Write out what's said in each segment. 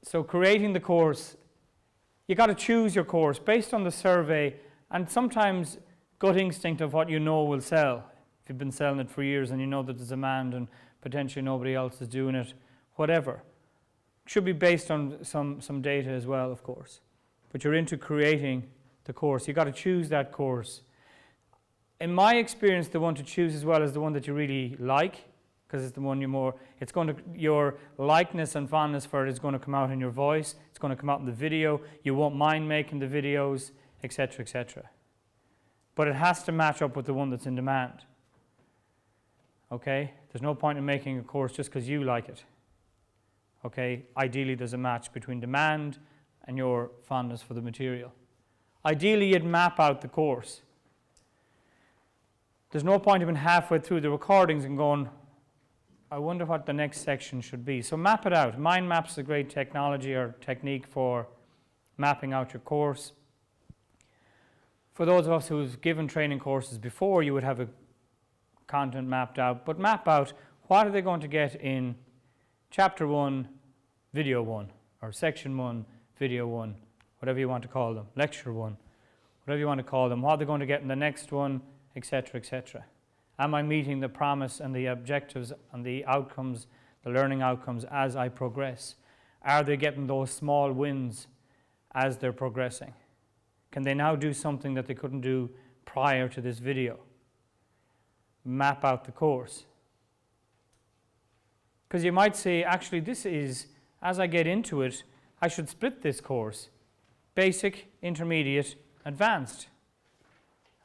So creating the course, you got to choose your course based on the survey and sometimes gut instinct of what you know will sell. If you've been selling it for years and you know that there's demand and potentially nobody else is doing it, whatever. Should be based on some data as well, of course. But you're into creating the course. You've got to choose that course. In my experience, the one to choose as well is the one that you really like, because it's the one your likeness and fondness for it is going to come out in your voice. It's going to come out in the video. You won't mind making the videos, etc., etc. But it has to match up with the one that's in demand. Okay? There's no point in making a course just because you like it. Okay? Ideally, there's a match between demand and your fondness for the material. Ideally, you'd map out the course. There's no point even halfway through the recordings and going, I wonder what the next section should be. So map it out. Mind Maps is a great technology or technique for mapping out your course. For those of us who've given training courses before, you would have a content mapped out, but map out what are they going to get in chapter 1, video 1, or section 1, video 1, whatever you want to call them, lecture 1, whatever you want to call them, what are they going to get in the next one, etc., etc. Am I meeting the promise and the objectives and the outcomes, the learning outcomes as I progress? Are they getting those small wins as they're progressing? Can they now do something that they couldn't do prior to this video? Map out the course. Because you might say, actually, this is, as I get into it, I should split this course. Basic, intermediate, advanced.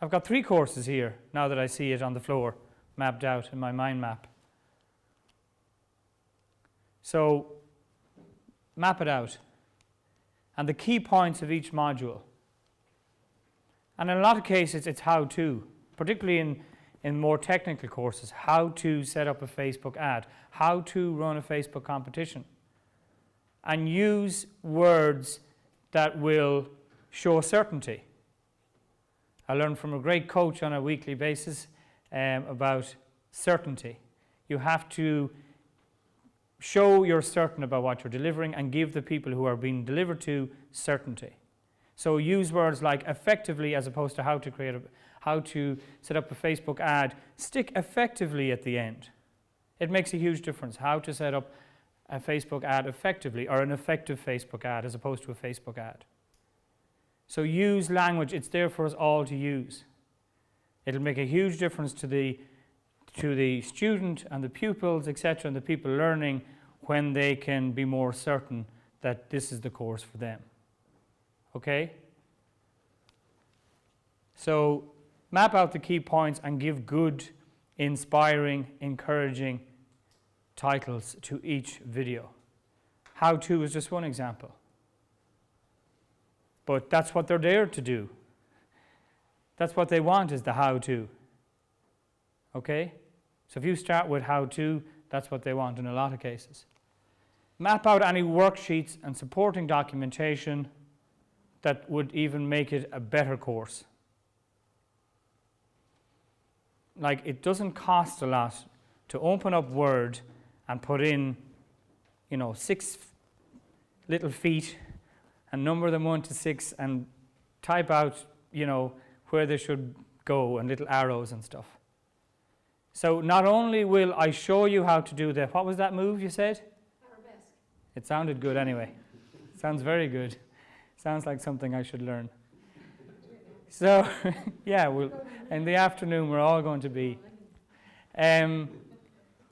I've got 3 courses here, now that I see it on the floor, mapped out in my mind map. So, map it out. And the key points of each module. And in a lot of cases, it's how-to, particularly in more technical courses, how to set up a Facebook ad, how to run a Facebook competition. And use words that will show certainty. I learn from a great coach on a weekly basis about certainty. You have to show you're certain about what you're delivering and give the people who are being delivered to certainty. So use words like effectively as opposed to how to set up a Facebook ad. Stick effectively at the end. It makes a huge difference how to set up a Facebook ad effectively or an effective Facebook ad as opposed to a Facebook ad. So use language. It's there for us all to use. It'll make a huge difference to the student and the pupils, etc., and the people learning when they can be more certain that this is the course for them. Okay? So map out the key points and give good, inspiring, encouraging titles to each video. How to is just one example. But that's what they're there to do. That's what they want, is the how-to. Okay? So if you start with how-to, that's what they want in a lot of cases. Map out any worksheets and supporting documentation that would even make it a better course. Like, it doesn't cost a lot to open up Word and put in, 6 little feet and number them 1 to 6 and type out, where they should go and little arrows and stuff. So not only will I show you how to do what was that move you said? Arabesque. It sounded good anyway. Sounds very good. Sounds like something I should learn. So, yeah, in the afternoon we're all going to be.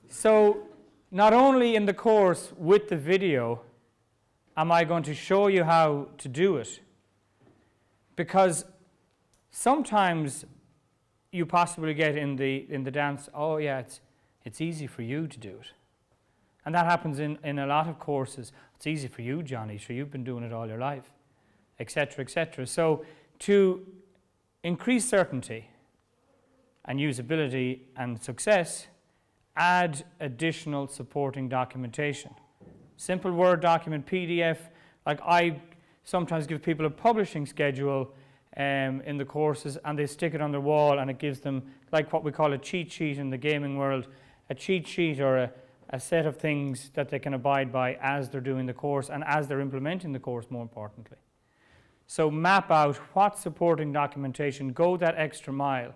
So, not only in the course with the video am I going to show you how to do it, because sometimes you possibly get in the dance, oh yeah, it's easy for you to do it. And that happens in a lot of courses. It's easy for you, Johnny, so you've been doing it all your life, etc., etc. So to increase certainty and usability and success, add additional supporting documentation. Simple Word document, PDF. Like, I sometimes give people a publishing schedule in the courses, and they stick it on their wall, and it gives them, like what we call a cheat sheet in the gaming world, a cheat sheet or a set of things that they can abide by as they're doing the course and as they're implementing the course, more importantly. So map out what supporting documentation, go that extra mile.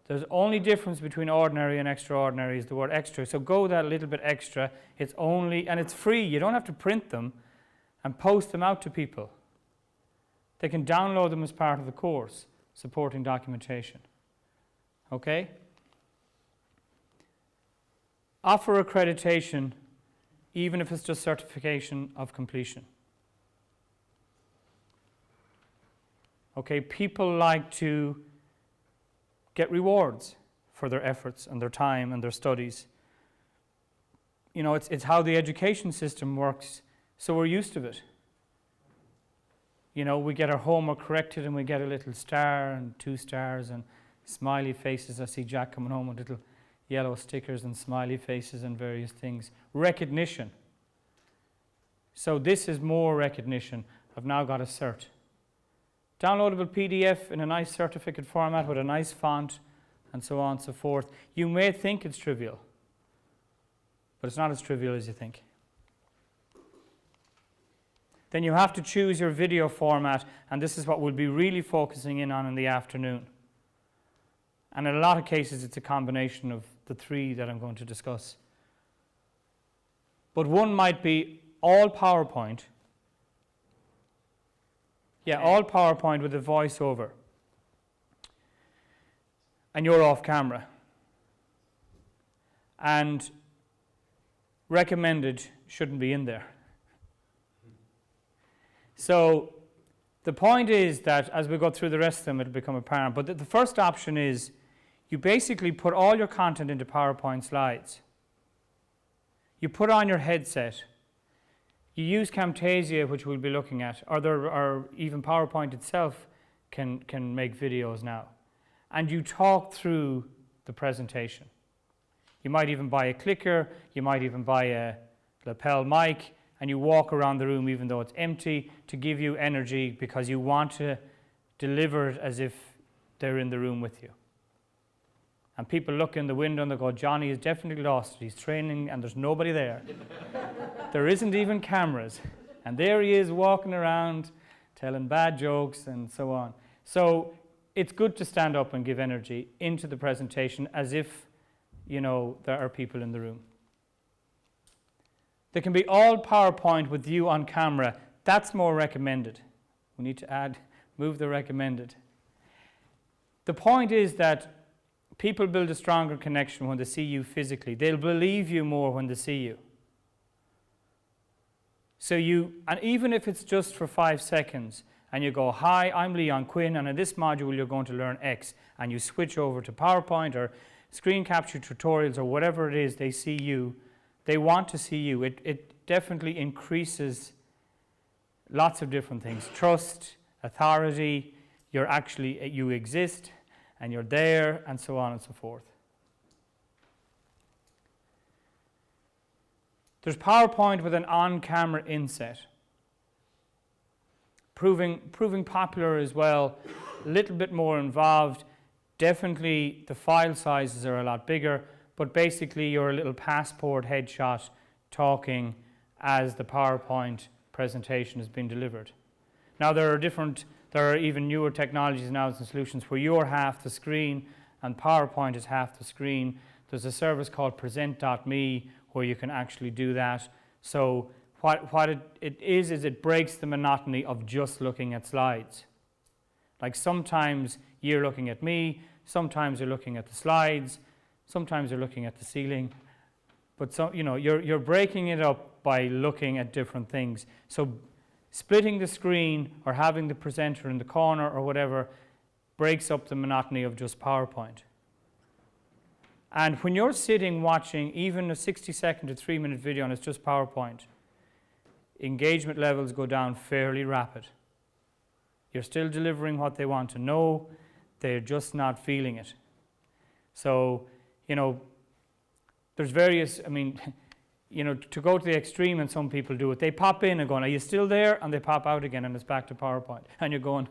There's only difference between ordinary and extraordinary is the word extra. So go that little bit extra. It's only, and it's free. You don't have to print them and post them out to people. They can download them as part of the course, supporting documentation. Okay? Offer accreditation, even if it's just certification of completion. Okay, people like to get rewards for their efforts and their time and their studies. You know, it's how the education system works, so we're used to it. You know, we get our homework corrected and we get a little star and 2 stars and smiley faces. I see Jack coming home with little yellow stickers and smiley faces and various things. Recognition. So this is more recognition. I've now got a cert. Downloadable PDF in a nice certificate format with a nice font and so on and so forth. You may think it's trivial, but it's not as trivial as you think. Then you have to choose your video format, and this is what we'll be really focusing in on in the afternoon. And in a lot of cases, it's a combination of the 3 that I'm going to discuss. But one might be all PowerPoint. Yeah, all PowerPoint with a voiceover. And you're off camera. And recommended shouldn't be in there. So the point is that as we go through the rest of them, it'll become apparent. But the first option is you basically put all your content into PowerPoint slides. You put on your headset. You use Camtasia, which we'll be looking at, or even PowerPoint itself can make videos now. And you talk through the presentation. You might even buy a clicker, you might even buy a lapel mic, and you walk around the room even though it's empty to give you energy because you want to deliver it as if they're in the room with you. And people look in the window and they go, Johnny is definitely lost. He's training and there's nobody there. There isn't even cameras. And there he is walking around telling bad jokes and so on. So it's good to stand up and give energy into the presentation as if, you know, there are people in the room. There can be all PowerPoint with you on camera. That's more recommended. We need to move the recommended. The point is that people build a stronger connection when they see you physically. They'll believe you more when they see you. So and even if it's just for 5 seconds, and you go, hi, I'm Leon Quinn, and in this module you're going to learn X, and you switch over to PowerPoint or screen capture tutorials or whatever it is, they see you, they want to see you. It definitely increases lots of different things. Trust, authority, you exist, and you're there, and so on and so forth. There's PowerPoint with an on-camera inset. Proving popular as well, a little bit more involved. Definitely the file sizes are a lot bigger, but basically you're a little passport headshot talking as the PowerPoint presentation is being delivered. Now there are even newer technologies now and solutions where you're half the screen and PowerPoint is half the screen. There's a service called present.me where you can actually do that. So what it is it breaks the monotony of just looking at slides. Like sometimes you're looking at me, sometimes you're looking at the slides, sometimes you're looking at the ceiling, but you're breaking it up by looking at different things. So splitting the screen or having the presenter in the corner or whatever breaks up the monotony of just PowerPoint. And when you're sitting watching even a 60-second to 3-minute video and it's just PowerPoint, engagement levels go down fairly rapid. You're still delivering what they want to know, they're just not feeling it. So, there's various, to go to the extreme, and some people do it, they pop in and going, are you still there? And they pop out again and it's back to PowerPoint. And you're going,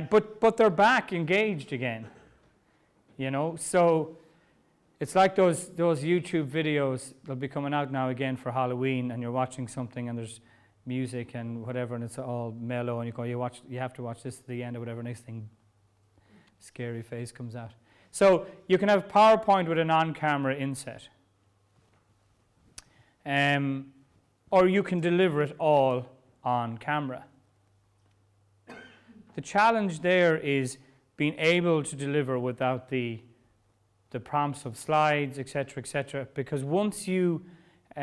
but they're back engaged again. So It's like those YouTube videos, they'll be coming out now again for Halloween, and you're watching something and there's music and whatever, and it's all mellow, and you go, you have to watch this to the end or whatever, next thing, scary face comes out. So you can have PowerPoint with an on-camera inset. Or you can deliver it all on camera. The challenge there is being able to deliver without the prompts of slides, etc., because once you, you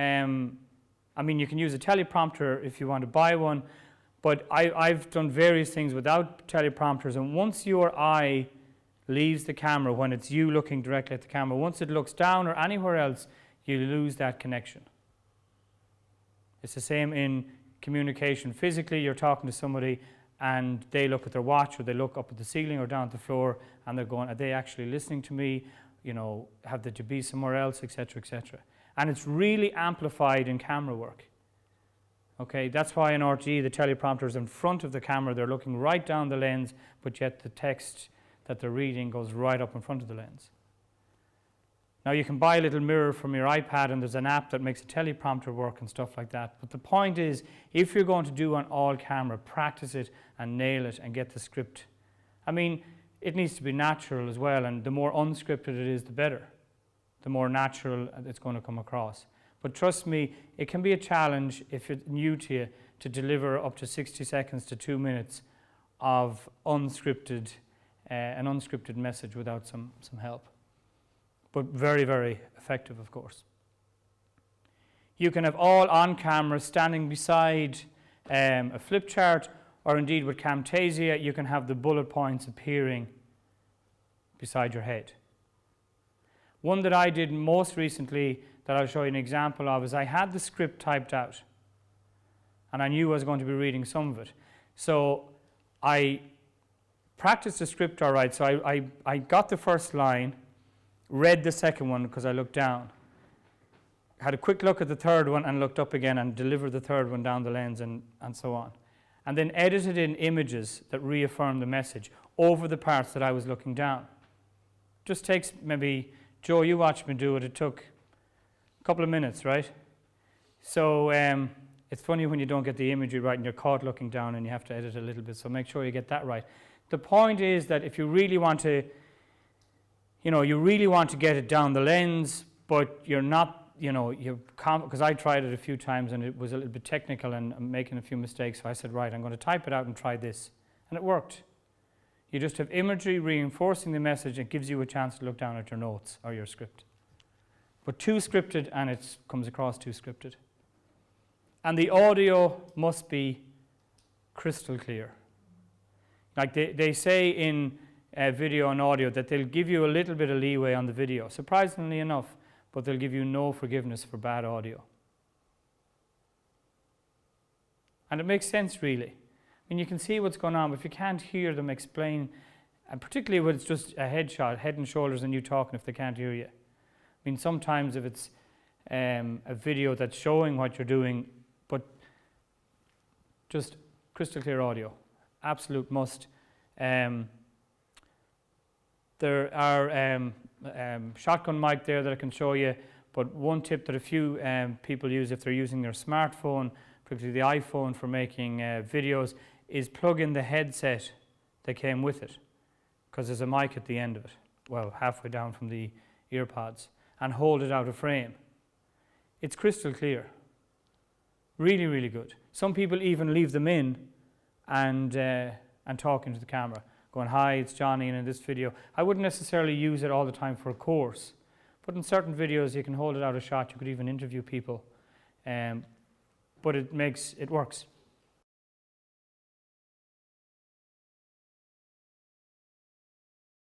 can use a teleprompter if you want to buy one, but I've done various things without teleprompters, and once your eye leaves the camera, when it's you looking directly at the camera, once it looks down or anywhere else, you lose that connection. It's the same in communication. Physically, you're talking to somebody and they look at their watch, or they look up at the ceiling or down at the floor, and they're going, are they actually listening to me? You know, have they to be somewhere else, etc., etc. And it's really amplified in camera work. Okay, that's why in RTE the teleprompter is in front of the camera. They're looking right down the lens, but yet the text that they're reading goes right up in front of the lens. Now you can buy a little mirror from your iPad, and there's an app that makes a teleprompter work and stuff like that. But the point is, if you're going to do an all camera, practice it and nail it and get the script. I mean, it needs to be natural as well, and the more unscripted it is, the better. The more natural it's going to come across. But trust me, it can be a challenge if it's new to you to deliver up to 60 seconds to 2 minutes of an unscripted message without some help. But very, very effective, of course. You can have all on camera standing beside a flip chart, or indeed with Camtasia, you can have the bullet points appearing beside your head. One that I did most recently that I'll show you an example of is I had the script typed out, and I knew I was going to be reading some of it. So I practiced the script all right. So I got the first line, read the second one because I looked down, had a quick look at the third one and looked up again, and delivered the third one down the lens, and so on. And then edited in images that reaffirmed the message over the parts that I was looking down. Just takes maybe, Joe, you watched me do it, it took a couple of minutes, right? So it's funny when you don't get the imagery right and you're caught looking down and you have to edit a little bit, so make sure you get that right. The point is that if you really want to, you really want to get it down the lens, but you're not, because I tried it a few times and it was a little bit technical and I'm making a few mistakes, so I said, right, I'm going to type it out and try this. And it worked. You just have imagery reinforcing the message. It gives you a chance to look down at your notes or your script. But too scripted, and it comes across too scripted. And the audio must be crystal clear. Like they say in video and audio that they'll give you a little bit of leeway on the video, surprisingly enough, but they'll give you no forgiveness for bad audio. And it makes sense, really. I mean, you can see what's going on, but if you can't hear them explain, and particularly when it's just a headshot, head and shoulders, and you talking if they can't hear you. I mean, sometimes if it's a video that's showing what you're doing, but just crystal clear audio, absolute must. There are shotgun mic there that I can show you, but one tip that a few people use if they're using their smartphone, particularly the iPhone for making videos, is plug in the headset that came with it, because there's a mic at the end of it, well, halfway down from the earpods, and hold it out of frame. It's crystal clear. Really, really good. Some people even leave them in and talk into the camera, going, hi, it's Johnny, and in this video. I wouldn't necessarily use it all the time for a course, but in certain videos you can hold it out a shot. You could even interview people, but it works.